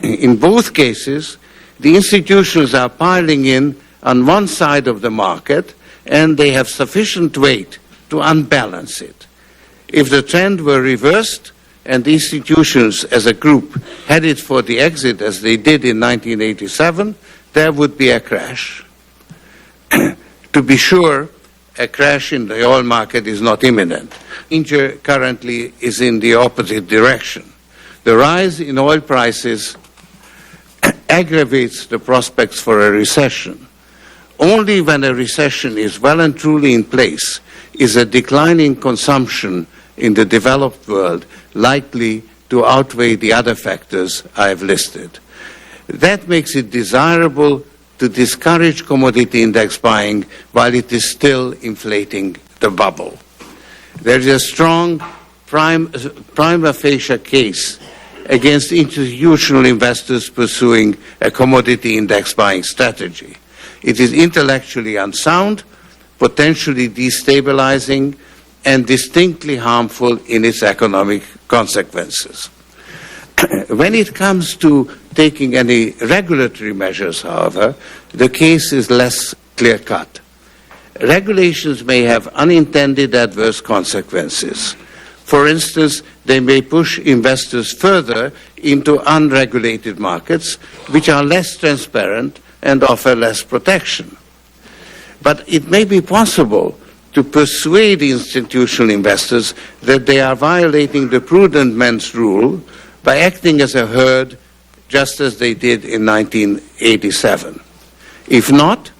In both cases, the institutions are piling in on one side of the market, and they have sufficient weight to unbalance it. If the trend were reversed and the institutions as a group headed for the exit as they did in 1987, there would be a crash. To be sure, a crash in the oil market is not imminent. Danger currently is in the opposite direction. The rise in oil prices aggravates the prospects for a recession. Only when a recession is well and truly in place is a decline in consumption in the developed world likely to outweigh the other factors I have listed. That makes it desirable to discourage commodity index buying while it is still inflating the bubble. There is a strong prima facie case against institutional investors pursuing a commodity index buying strategy. It is intellectually unsound, potentially destabilizing, and distinctly harmful in its economic consequences. When it comes to taking any regulatory measures, however, the case is less clear-cut. Regulations may have unintended adverse consequences. For instance, they may push investors further into unregulated markets, which are less transparent and offer less protection. But it may be possible to persuade institutional investors that they are violating the prudent man's rule by acting as a herd, just as they did in 1987. If not,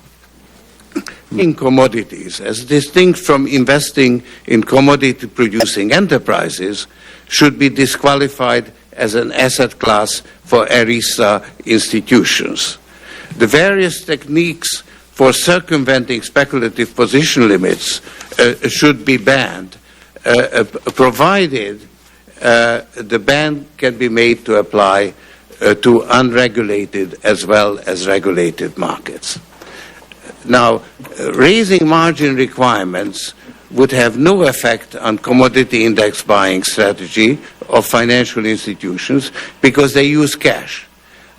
in commodities, as distinct from investing in commodity-producing enterprises, should be disqualified as an asset class for ERISA institutions. The various techniques for circumventing speculative position limits should be banned, provided the ban can be made to apply to unregulated as well as regulated markets. Now, raising margin requirements would have no effect on commodity index buying strategy of financial institutions because they use cash.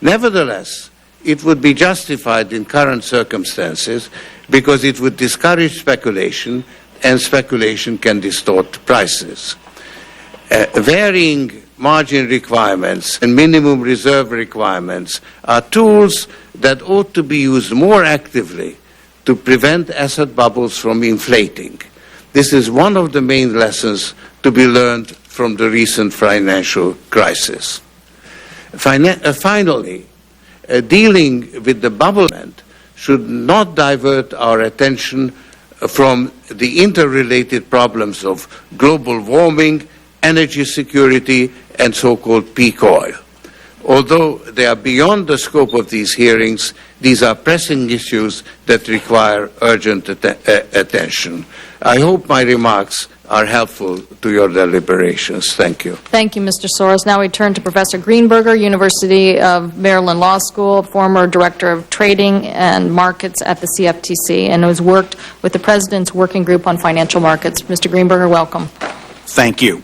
Nevertheless, it would be justified in current circumstances because it would discourage speculation, and speculation can distort prices. Varying margin requirements and minimum reserve requirements are tools that ought to be used more actively to prevent asset bubbles from inflating. This is one of the main lessons to be learned from the recent financial crisis. Finally, dealing with the bubble should not divert our attention from the interrelated problems of global warming, energy security, and so-called peak oil. Although they are beyond the scope of these hearings, these are pressing issues that require urgent attention. I hope my remarks are helpful to your deliberations. Thank you. Thank you, Mr. Soros. Now we turn to Professor Greenberger, University of Maryland Law School, former Director of Trading and Markets at the CFTC, and has worked with the President's Working Group on Financial Markets. Mr. Greenberger, welcome. Thank you.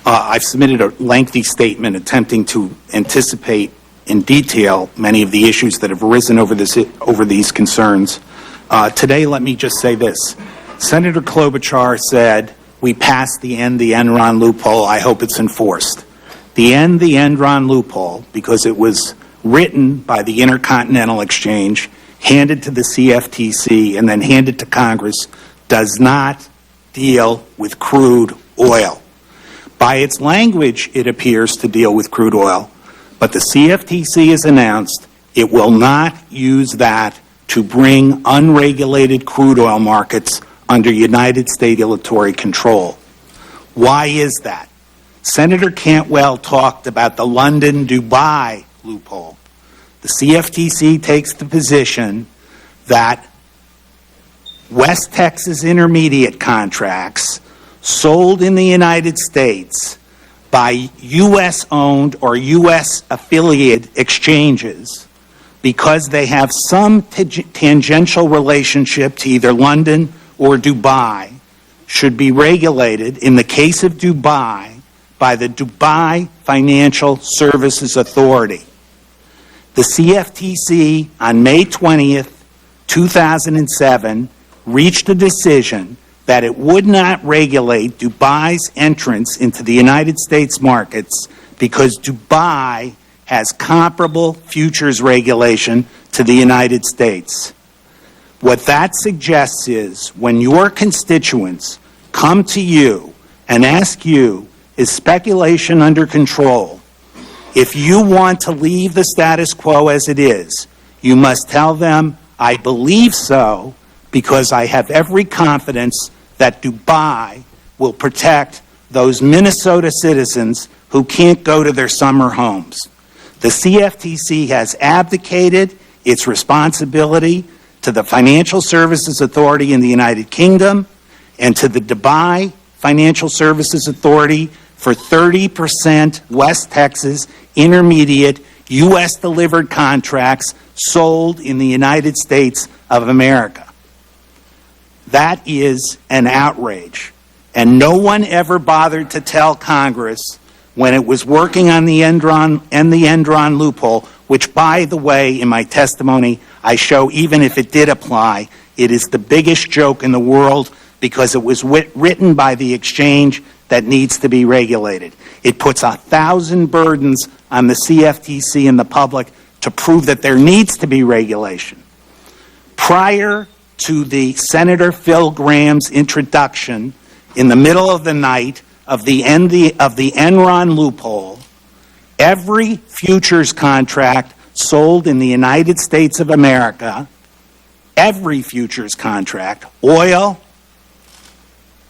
I've submitted a lengthy statement attempting to anticipate in detail many of the issues that have arisen over these concerns. Today, let me just say this. Senator Klobuchar said, we passed the Enron loophole. I hope it's enforced. The Enron loophole, because it was written by the Intercontinental Exchange, handed to the CFTC, and then handed to Congress, does not deal with crude oil. By its language, it appears to deal with crude oil, but the CFTC has announced it will not use that to bring unregulated crude oil markets under United States regulatory control. Why is that? Senator Cantwell talked about the London-Dubai loophole. The CFTC takes the position that West Texas Intermediate contracts sold in the United States by U.S.-owned or U.S.-affiliated exchanges because they have some tangential relationship to either London or Dubai should be regulated, in the case of Dubai, by the Dubai Financial Services Authority. The CFTC on May 20th, 2007, reached a decision that it would not regulate Dubai's entrance into the United States markets because Dubai has comparable futures regulation to the United States. What that suggests is when your constituents come to you and ask you, is speculation under control? If you want to leave the status quo as it is, you must tell them, I believe so, because I have every confidence that Dubai will protect those Minnesota citizens who can't go to their summer homes. The CFTC has abdicated its responsibility to the Financial Services Authority in the United Kingdom and to the Dubai Financial Services Authority for 30% West Texas intermediate U.S. delivered contracts sold in the United States of America. That is an outrage. And no one ever bothered to tell Congress when it was working on the Enron loophole, which, by the way, in my testimony, I show even if it did apply, it is the biggest joke in the world because it was written by the exchange that needs to be regulated. It puts 1,000 burdens on the CFTC and the public to prove that there needs to be regulation. Prior to the Senator Phil Graham's introduction in the middle of the night of the Enron loophole, every futures contract sold in the United States of America, every futures contract, oil,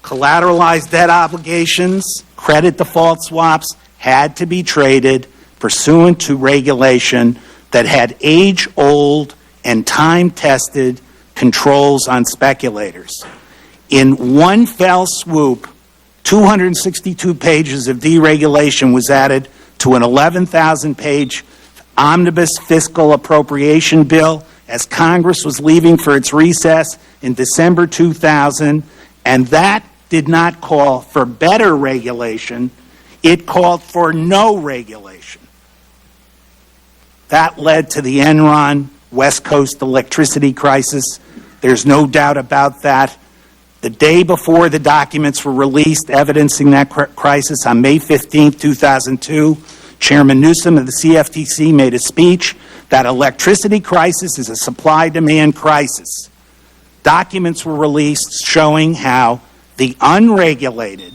collateralized debt obligations, credit default swaps, had to be traded pursuant to regulation that had age-old and time-tested controls on speculators. In one fell swoop, 262 pages of deregulation was added to an 11,000-page omnibus fiscal appropriation bill as Congress was leaving for its recess in December 2000, and that did not call for better regulation, it called for no regulation. That led to the Enron West Coast electricity crisis. There's no doubt about that. The day before the documents were released evidencing that crisis, on May 15, 2002, Chairman Newsom of the CFTC made a speech that electricity crisis is a supply-demand crisis. Documents were released showing how the unregulated,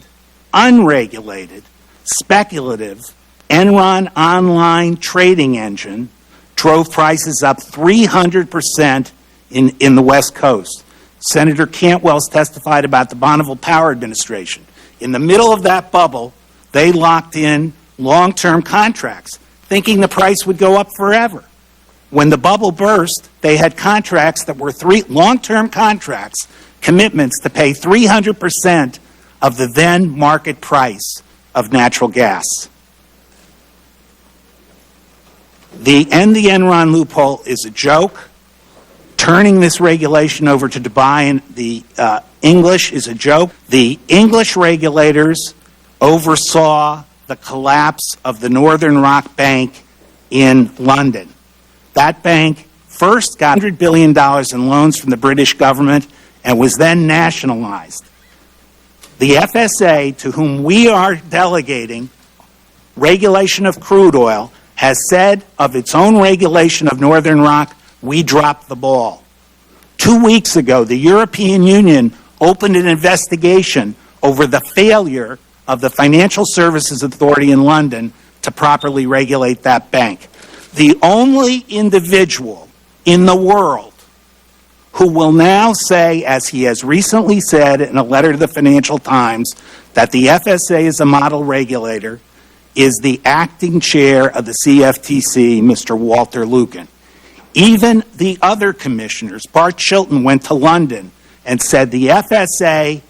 speculative Enron online trading engine drove prices up 300% in the West Coast. Senator Cantwell's testified about the Bonneville Power Administration. In the middle of that bubble, they locked in long-term contracts, thinking the price would go up forever. When the bubble burst, they had contracts that were long-term contracts, commitments to pay 300% of the then market price of natural gas. The Enron loophole is a joke. Turning this regulation over to Dubai and the English is a joke. The English regulators oversaw the collapse of the Northern Rock Bank in London. That bank first got $100 billion in loans from the British government and was then nationalized. The FSA, to whom we are delegating regulation of crude oil, has said of its own regulation of Northern Rock, we dropped the ball. 2 weeks ago, the European Union opened an investigation over the failure of the Financial Services Authority in London to properly regulate that bank. The only individual in the world who will now say, as he has recently said in a letter to the Financial Times, that the FSA is a model regulator, is the acting chair of the CFTC, Mr. Walter Lucan. Even the other commissioners, Bart Chilton, went to London and said the FSA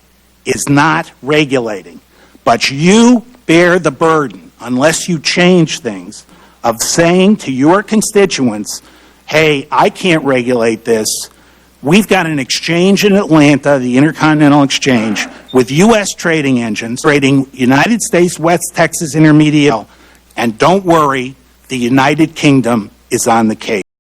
is not regulating. But you bear the burden, unless you change things, of saying to your constituents, hey, I can't regulate this. We've got an exchange in Atlanta, the Intercontinental Exchange, with U.S. trading engines, trading United States West Texas Intermediate, and don't worry, the United Kingdom is on the case.